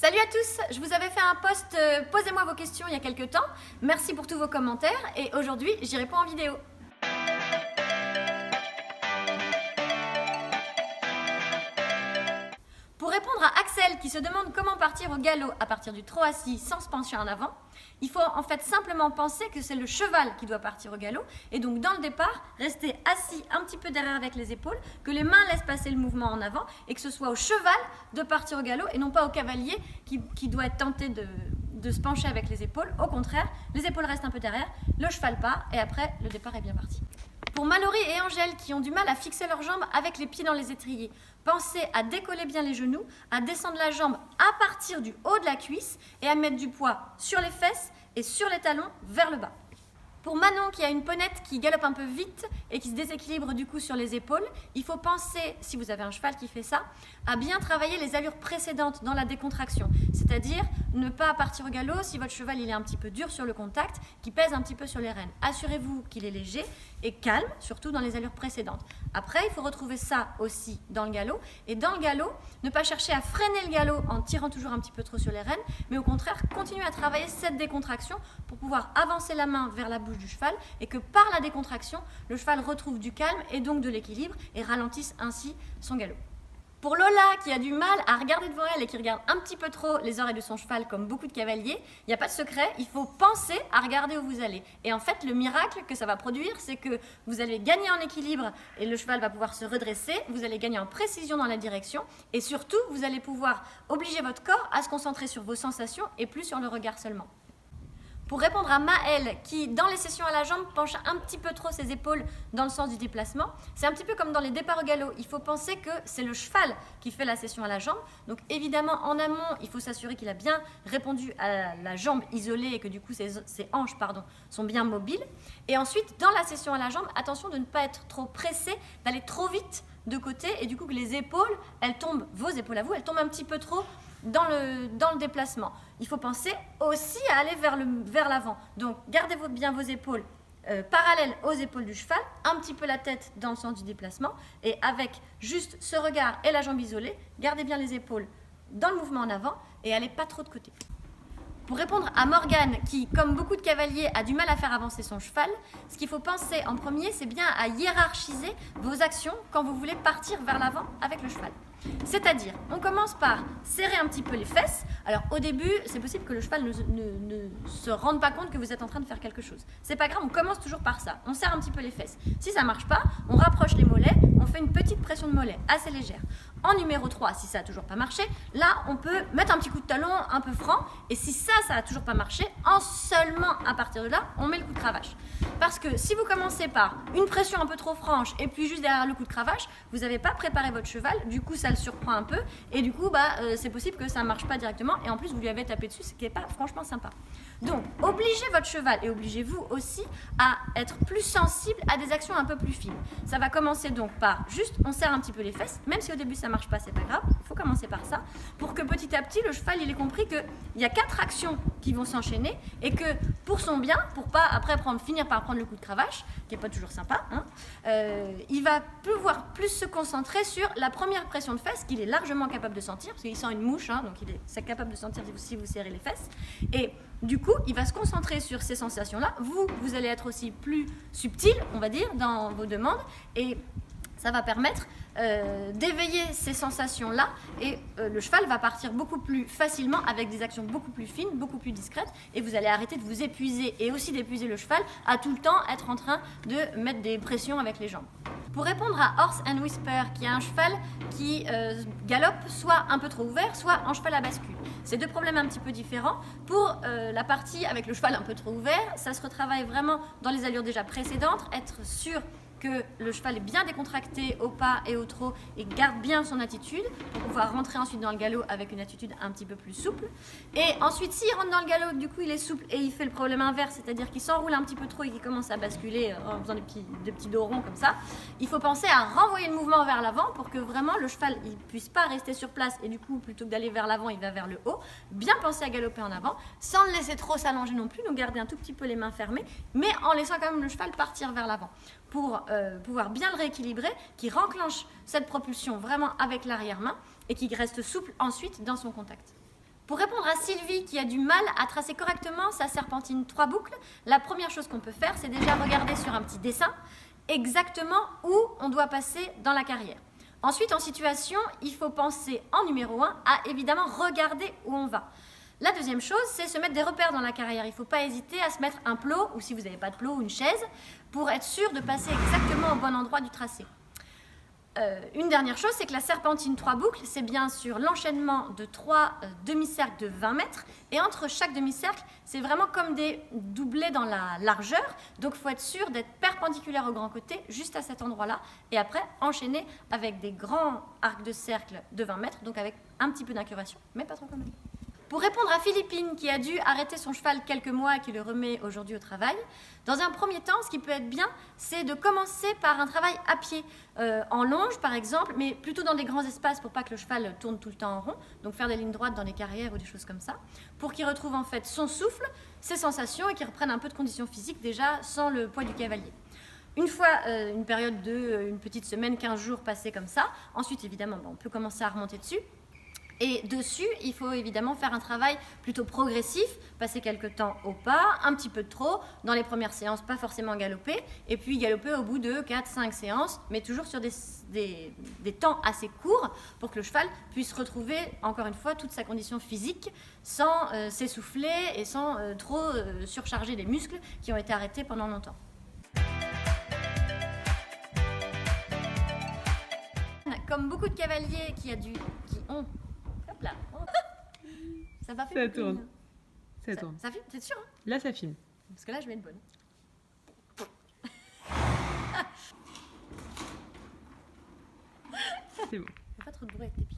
Salut à tous, je vous avais fait un post Posez-moi vos questions il y a quelques temps. Merci pour tous vos commentaires et aujourd'hui j'y réponds en vidéo. Pour répondre à Axel qui se demande comment partir au galop à partir du trot assis sans se pencher en avant, il faut en fait simplement penser que c'est le cheval qui doit partir au galop et donc dans le départ, rester assis un petit peu derrière avec les épaules, que les mains laissent passer le mouvement en avant et que ce soit au cheval de partir au galop et non pas au cavalier qui doit être tenté de se pencher avec les épaules. Au contraire, les épaules restent un peu derrière, le cheval part et après le départ est bien parti. Pour Mallory et Angèle qui ont du mal à fixer leurs jambes avec les pieds dans les étriers, pensez à décoller bien les genoux, à descendre la jambe à partir du haut de la cuisse et à mettre du poids sur les fesses et sur les talons vers le bas. Pour Manon qui a une ponette qui galope un peu vite et qui se déséquilibre du coup sur les épaules, il faut penser, si vous avez un cheval qui fait ça, à bien travailler les allures précédentes dans la décontraction. C'est-à-dire ne pas partir au galop si votre cheval il est un petit peu dur sur le contact, qui pèse un petit peu sur les rênes. Assurez-vous qu'il est léger et calme, surtout dans les allures précédentes. Après, il faut retrouver ça aussi dans le galop. Et dans le galop, ne pas chercher à freiner le galop en tirant toujours un petit peu trop sur les rênes, mais au contraire, continuer à travailler cette décontraction pour pouvoir avancer la main vers la bouche du cheval et que par la décontraction, le cheval retrouve du calme et donc de l'équilibre et ralentisse ainsi son galop. Pour Lola qui a du mal à regarder devant elle et qui regarde un petit peu trop les oreilles de son cheval comme beaucoup de cavaliers, il n'y a pas de secret, il faut penser à regarder où vous allez. Et en fait, le miracle que ça va produire, c'est que vous allez gagner en équilibre et le cheval va pouvoir se redresser, vous allez gagner en précision dans la direction et surtout, vous allez pouvoir obliger votre corps à se concentrer sur vos sensations et plus sur le regard seulement. Pour répondre à Maëlle, qui dans les sessions à la jambe penche un petit peu trop ses épaules dans le sens du déplacement, c'est un petit peu comme dans les départs au galop. Il faut penser que c'est le cheval qui fait la session à la jambe. Donc évidemment, en amont, il faut s'assurer qu'il a bien répondu à la jambe isolée et que du coup ses hanches sont bien mobiles. Et ensuite, dans la session à la jambe, attention de ne pas être trop pressé, d'aller trop vite de côté et du coup que les épaules, elles tombent, vos épaules à vous, elles tombent un petit peu trop dans le déplacement. Il faut penser aussi à aller vers l'avant. Donc, gardez bien vos épaules parallèles aux épaules du cheval, un petit peu la tête dans le sens du déplacement, et avec juste ce regard et la jambe isolée, gardez bien les épaules dans le mouvement en avant et allez pas trop de côté. Pour répondre à Morgane, qui, comme beaucoup de cavaliers, a du mal à faire avancer son cheval, ce qu'il faut penser en premier, c'est bien à hiérarchiser vos actions quand vous voulez partir vers l'avant avec le cheval. C'est-à-dire, on commence par serrer un petit peu les fesses. Alors au début, c'est possible que le cheval ne se rende pas compte que vous êtes en train de faire quelque chose. C'est pas grave, on commence toujours par ça. On serre un petit peu les fesses. Si ça marche pas, on rapproche les mollets, on fait une petite pression de mollet, assez légère. En numéro 3, si ça n'a toujours pas marché, là on peut mettre un petit coup de talon un peu franc. Et si ça n'a toujours pas marché, seulement à partir de là, on met le coup de cravache. Parce que si vous commencez par une pression un peu trop franche et puis juste derrière le coup de cravache, vous n'avez pas préparé votre cheval, du coup ça le surprend un peu et du coup c'est possible que ça ne marche pas directement et en plus vous lui avez tapé dessus, ce qui n'est pas franchement sympa. Donc obligez votre cheval et obligez-vous aussi à être plus sensible à des actions un peu plus fines. Ça va commencer donc par juste on serre un petit peu les fesses, même si au début ça ne marche pas, c'est pas grave, il faut commencer par ça pour que petit à petit le cheval il ait compris qu'il y a 4 actions qui vont s'enchaîner et que pour son bien, pour pas après finir par prendre le coup de cravache, qui n'est pas toujours sympa, il va pouvoir plus se concentrer sur la première pression de fesses qu'il est largement capable de sentir, parce qu'il sent une mouche, donc c'est capable de sentir si vous serrez les fesses. Et du coup, il va se concentrer sur ces sensations-là. Vous allez être aussi plus subtil, on va dire, dans vos demandes, et ça va permettre d'éveiller ces sensations-là et le cheval va partir beaucoup plus facilement avec des actions beaucoup plus fines, beaucoup plus discrètes et vous allez arrêter de vous épuiser et aussi d'épuiser le cheval à tout le temps être en train de mettre des pressions avec les jambes. Pour répondre à Horse and Whisper, qui a un cheval qui galope soit un peu trop ouvert, soit en cheval à bascule. C'est 2 problèmes un petit peu différents. Pour la partie avec le cheval un peu trop ouvert, ça se retravaille vraiment dans les allures déjà précédentes, être sûr que le cheval est bien décontracté au pas et au trot et garde bien son attitude pour pouvoir rentrer ensuite dans le galop avec une attitude un petit peu plus souple. Et ensuite, s'il rentre dans le galop, du coup, il est souple et il fait le problème inverse, c'est-à-dire qu'il s'enroule un petit peu trop et qu'il commence à basculer en faisant des petits dos ronds comme ça. Il faut penser à renvoyer le mouvement vers l'avant pour que vraiment le cheval ne puisse pas rester sur place et du coup, plutôt que d'aller vers l'avant, il va vers le haut. Bien penser à galoper en avant sans le laisser trop s'allonger non plus, donc garder un tout petit peu les mains fermées, mais en laissant quand même le cheval partir vers l'avant pour pouvoir bien le rééquilibrer, qui renclenche cette propulsion vraiment avec l'arrière-main et qui reste souple ensuite dans son contact. Pour répondre à Sylvie qui a du mal à tracer correctement sa serpentine 3 boucles, la première chose qu'on peut faire, c'est déjà regarder sur un petit dessin exactement où on doit passer dans la carrière. Ensuite, en situation, il faut penser en numéro 1 à évidemment regarder où on va. La deuxième chose, c'est se mettre des repères dans la carrière. Il ne faut pas hésiter à se mettre un plot, ou si vous n'avez pas de plot, une chaise, pour être sûr de passer exactement au bon endroit du tracé. Une dernière chose, c'est que la serpentine 3 boucles, c'est bien sûr l'enchaînement de 3 demi-cercles de 20 mètres. Et entre chaque demi-cercle, c'est vraiment comme des doublés dans la largeur. Donc il faut être sûr d'être perpendiculaire au grand côté, juste à cet endroit-là. Et après, enchaîner avec des grands arcs de cercle de 20 mètres, donc avec un petit peu d'incurvation, mais pas trop quand même. Pour répondre à Philippine, qui a dû arrêter son cheval quelques mois et qui le remet aujourd'hui au travail, dans un premier temps, ce qui peut être bien, c'est de commencer par un travail à pied, en longe par exemple, mais plutôt dans des grands espaces pour pas que le cheval tourne tout le temps en rond, donc faire des lignes droites dans des carrières ou des choses comme ça, pour qu'il retrouve en fait son souffle, ses sensations et qu'il reprenne un peu de condition physique déjà sans le poids du cavalier. Une fois une période de une petite semaine, 15 jours passés comme ça, ensuite évidemment on peut commencer à remonter dessus. Et dessus, il faut évidemment faire un travail plutôt progressif, passer quelques temps au pas, un petit peu de trop, dans les premières séances, pas forcément galoper, et puis galoper au bout de 4-5 séances, mais toujours sur des temps assez courts, pour que le cheval puisse retrouver, encore une fois, toute sa condition physique, sans s'essouffler et sans trop surcharger les muscles qui ont été arrêtés pendant longtemps. Comme beaucoup de cavaliers qui ont... Hop là. Ça va faire. Ça tourne. Ça tourne. Ça filme, c'est sûr hein? Là, ça filme. Parce que là, je mets une bonne. C'est bon. Fais pas trop de bruit avec tes pieds.